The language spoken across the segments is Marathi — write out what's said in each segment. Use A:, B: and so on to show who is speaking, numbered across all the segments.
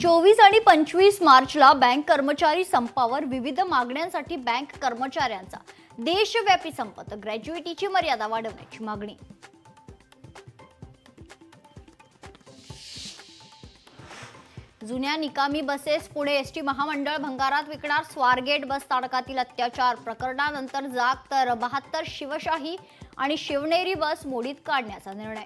A: 24 आणि 25 मार्चला बँक कर्मचारी संपावर विविध मागण्यांसाठी बँक कर्मचाऱ्यांचा देशव्यापी संप, ग्रॅज्युइटीची मर्यादा वाढवण्याची मागणी. जुन्या निकामी बसेस पुणे एसटी महामंडळ भंगारात विकणार. स्वारगेट बस स्थानकातील अत्याचार प्रकरणानंतर जाग तर 72 शिवशाही आणि शिवनेरी बस मोडीत काढण्याचा निर्णय.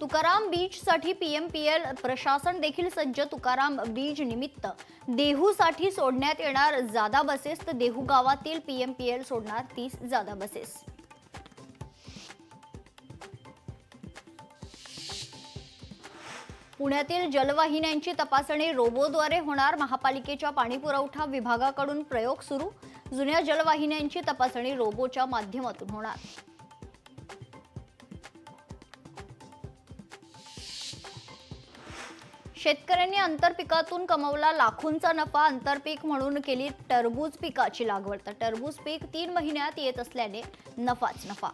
A: तुकाराम बीचसाठी पीएमपीएल प्रशासन देखील सज्ज. तुकाराम बीच निमित्त देहूसाठी सोडण्यात येणार जादा बसेस, तर देहू गावातील पीएमपीएल सोडणार 30 जादा बसेस. पुण्यातील जलवाहिन्यांची तपासणी रोबोद्वारे होणार. महापालिकेच्या पाणीपुरवठा विभागाकडून प्रयोग सुरू. जुन्या जलवाहिन्यांची तपासणी रोबोच्या माध्यमातून होणार. शेतकऱ्यांनी आंतरपिकातून कमवला लाखोंचा नफा. आंतरपीक म्हणून केली टरबूज पिकाची लागवड, तर टरबूज पीक 3 महिन्यात येत असल्याने नफाच नफा.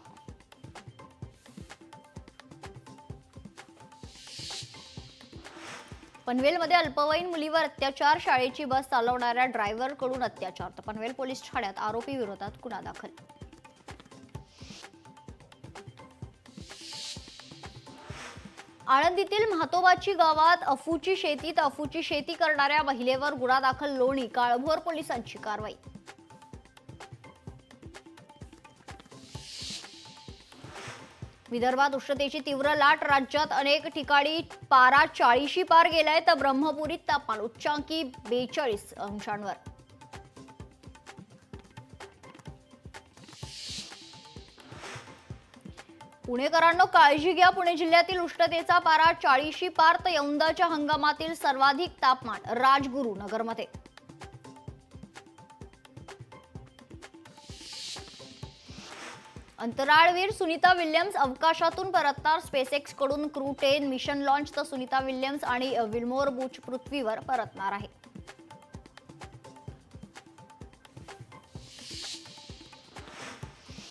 A: पनवेलमध्ये अल्पवयीन मुलीवर अत्याचार. शाळेची बस चालवणाऱ्या ड्रायव्हरकडून अत्याचार, तर पनवेल पोलीस ठाण्यात आरोपी विरोधात गुन्हा दाखल. आळंदीतील म्हातोबाची गावात अफूची शेती करणाऱ्या महिलेवर गुन्हा दाखल. लोणी काळभोर पोलिसांची कारवाई. विदर्भात उष्णतेची तीव्र लाट. राज्यात अनेक ठिकाणी पारा 40शी पार गेलाय, तर ब्रह्मपुरीत तापमान उच्चांकी 42 अंशांवर. पुणेकरांनो काळजी घ्या. पुणे जिल्ह्यातील उष्णतेचा पारा 40शी पार, तर यंदाच्या हंगामातील सर्वाधिक तापमान राजगुरुनगरमध्ये. अंतराळवीर सुनीता विल्यम्स अवकाशातून परतणार. स्पेसएक्स कडून क्रू 10 मिशन लॉन्च, तर सुनीता विल्यम्स आणि विल्मोर बुच पृथ्वीवर परतणार आहे.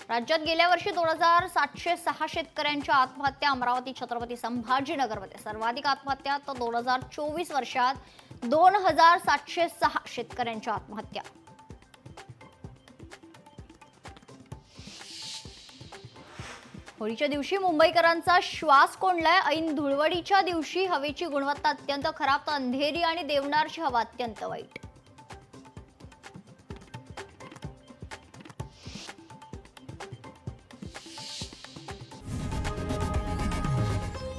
A: राज्यात गेल्या वर्षी 2706 शेतकऱ्यांच्या आत्महत्या. अमरावती छत्रपती संभाजीनगरमध्ये सर्वाधिक आत्महत्या, तर 2024 वर्षात 2706 शेतकऱ्यांच्या आत्महत्या. होळीच्या दिवशी मुंबईकरांचा श्वास कोंडलाय. ऐन धुळवडीच्या दिवशी हवेची गुणवत्ता अत्यंत खराब, तर अंधेरी आणि देवनारची हवा अत्यंत वाईट.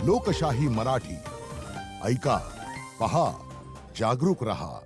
B: लोकशाही मराठी ऐका, पहा, जागरूक रहा.